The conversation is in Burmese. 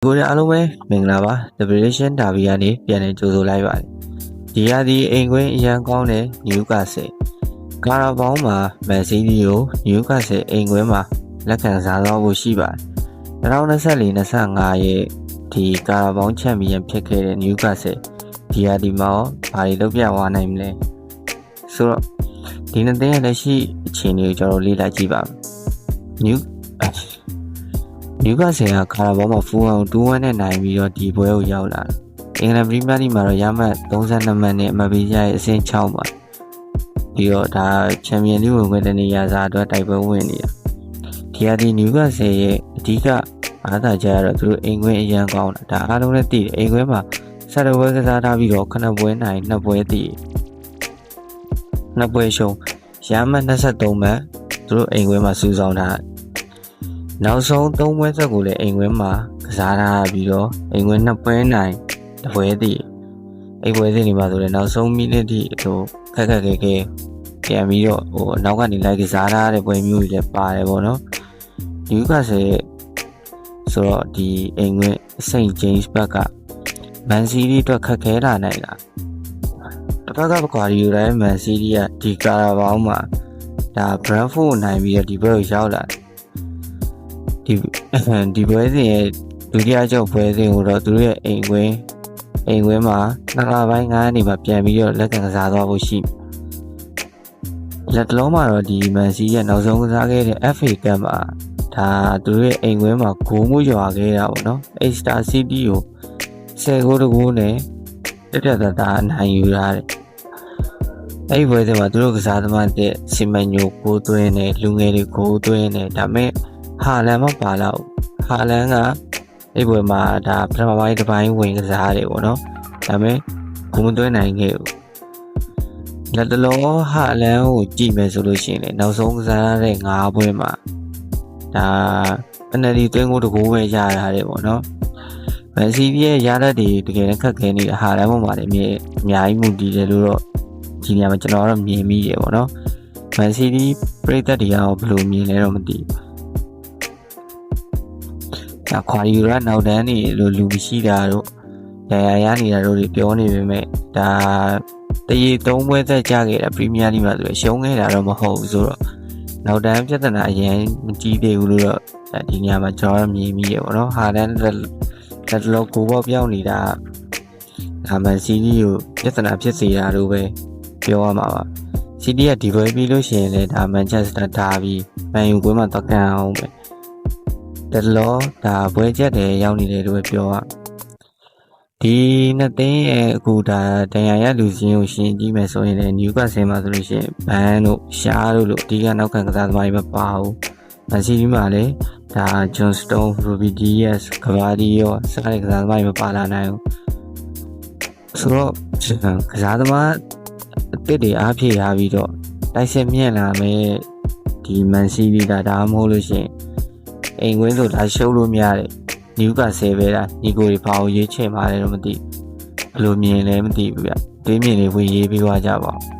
ကိုရအားလုံးပဲမင်္ဂလာပါ The British Derby ကနေပြန်လည်ကြိုဆိုလိုက်ပါတယ်ဒီရာသီအိမ်ကွင်းအရန်ကောင်းတဲ့ Newcastle ကာရာဘောင်းမှာမန်စီးတီးကို Newcastle အိမ်ကွင်းမှာလက်ခံစားသွားဖို့ရှိပါတယ်2024-25ရဲ့ဒီကာရာဘောင်းချန်ပီယံဖြစ်ခဲ့တဲ့ Newcastle ဒီရာသီမှာဘာတွေလုပ်ပြသွားနိုင်မလဲဆိုတော့ဒီနှစ်သင်းရဲ့လက်ရှိအခြေအနေကိုကျွန်တော်လေ့လာကြည့်ပါမယ်Newcastle ကကာရာဘောင်းမှာဖူးအောင်2-1နဲ့နိုင်ပြီးတော့ဒီပွဲကိုရောက်လာတယ်အင်္ဂလန်ပရီးမီးယားလိမှာတော့ရမှတ်32မှတ်နဲ့အမှတ်ပေးရရဲ့အဆင့်6ပါပြီးတော့ဒါချန်ပီယံလိဝင်ခွင့်တနေရာစားအတွက်တိုက်ပွဲဝင်နေတာဒီရာသီ Newcastle ရဲ့အဓိကအားသာချက်ကတော့သူတို့အိမ်ကွင်းအရန်ကောင်းတာဒါအားလုံးလည်းသိတယ်အိမ်ကွင်းမှာ7ပွဲကစားထားပြီးတော့9ပွဲနိုင်2ပွဲတည်2ပွဲရှုံးရမှတ်23မှတ်သူတို့အိမ်ကွင်းမှာစုဆောင်းထားနောက်ဆုံး3ပွဲဆက်ကိုလည်းအိမ်ကွင်းမှာကစားထားပြီးတော့အိမ်ကွင်း2ပွဲနိုင်1ပွဲတည်အိမ်ပွဲစဉ်တွေမှာဆိုလည်းနောက်ဆုံးမိနစ်ထိခက်ခဲပြန်ပြီးတော့နောက်ကနေလိုက်ကစားထားတဲ့ပွဲမျိုးတွေလည်းပါတယ်ပေါ့နော်Newcastleဆိုတော့ဒီအိမ်ကွင်း St James ဘက်ကမန်စီးတီးအတွက်ခက်ခဲလာနိုင်တာတစ်ဖက်ကကွာဒီရိုင်းမန်စီးတီးကဒီကာရာဘောင်းမှာဒါ Brentford နိုင်ပြီးတော့ဒီဘက်ကိုရောက်လာဒီပွဲစဉ်ရဲ့ဒုတိယကျောက်ပွဲစဉ်ကိုတော့သူတို့ရဲ့အိမ်ကွင်းမှာ2လပိုင်း9ရက်နေမှာပြန်ပြီးတော့လက်ခံကစားသွားဖို့ရှိလက်တလုံးမှာတော့ဒီမန်စီရဲ့နောက်ဆုံးကစားခဲ့တဲ့ FA Cup မှာဒါသူတို့ရဲ့အိမ်ကွင်းမှာဂိုးမှုရွာခဲ့တာပေါ့နော် Exeter City ကို10ဂိုးတကူနဲ့တက်အနိုင်ယူရတယ်အဲ့ဒီပွဲစဉ်မှာသူတို့ကစားသမားတဲ့စီမန်ညိုဂိုးသွင်းတယ်လူငယ်တွေဂိုးသွင်းတယ်ဒါပေမဲ့ဟာလန်မပါတော့ဟာလန်ကအဲ့ပွဲမှာဒါပထမပိုင်းတစ်ပိုင်းဝင်ကစားတယ်ပေါ့နော်ဒါပေမဲ့ဂိုးမသွင်းနိုင်ခဲ့ဘူးလက်တလုံးဟာလန်ကိုကြည့်မယ်ဆိုလို့ရှိရင်လည်းနောက်ဆုံးကစားတဲ့5ပွဲမှာဒါပနယ်တီသွင်းကိုတကူပဲရရတယ်ပေါ့နော်မန်စီးတီးရဲ့ရတဲ့တွေတကယ်လည်းခက်ခဲနေတဲ့ဟာလန်ပေါ်မှာလည်းအများကြီးမှုတည်တယ်လို့တော့ဒီနေရာမှာကျွန်တော်တော့မြင်မိရပေါ့နော်မန်စီးတီးပြည်သက်တွေကဘယ်လိုမြင်လဲတော့မသိဘူးခွာယူရနောက်တန်းနေလို့လူမရှိတာတို့ရနေတာတို့တွေပြောနေပေမဲ့ဒါတရေ3ပွဲသက်ကြခဲ့တာပရီးမီးယားလိမှာဆိုရရှုံးခဲ့တာတော့မဟုတ်ဘူးဆိုတော့နောက်တန်းပြဿနာအရင်မကြီးသေးဘူးလို့တော့ဒီနေရာမှာကျွန်တော်မြင်မိရပေါ့နော်ဟာတန်းလက်လောကိုပေါ့ပြောင်းနေတာဒါမှစီးတီးကိုပြဿနာဖြစ်စေတာတို့ပဲပြောရမှာပါစီးတီးကဒီပွဲပြီးလို့ရှိရင်လည်းဒါမန်ချက်စတာဒါပြီးမန်ယူကွင်းမှာတော့ကန်အောင်ပဲတလောဒါပွဲချက်တယ်ရောက်နေတယ်လို့ပဲပြောရဒီနှစ်သိန်းရဲ့အခုဒါတန်ရာရလူစင်းကိုရှင်းကြည့်မယ်ဆိုရင်လည်း Newcastle မှာဆိုလို့ရှိရင်ဘန်တို့ရှားတို့လို့အဓိကနောက်ခံကစားသမားတွေမပါဘူးမန်စီးတီးမှာလည်းဒါ John Stone, Ruby Diaz, Gvardiol စတဲ့ကစားသမားတွေမပါလာနိုင်ဘူးဆိုတော့ကစားသမားအသစ်တွေအားဖြည့်ရပြီးတော့တိုက်စစ်မြင့်လာမယ်ဒီမန်စီးတီးဒါမဟုတ်လို့ရှိရင်အိမ်ကွင်းဆိုဒါရှုပ်လို့မရတယ်Newcastle ပဲလားညီကိုတွေဘာကိုရေးချင်ပါလဲတော့မသိဘယ်လိုမြင်လဲမသိဘူးဗျတွေးမြင်လေးဝင်ရေးပေးသွားကြပါဦး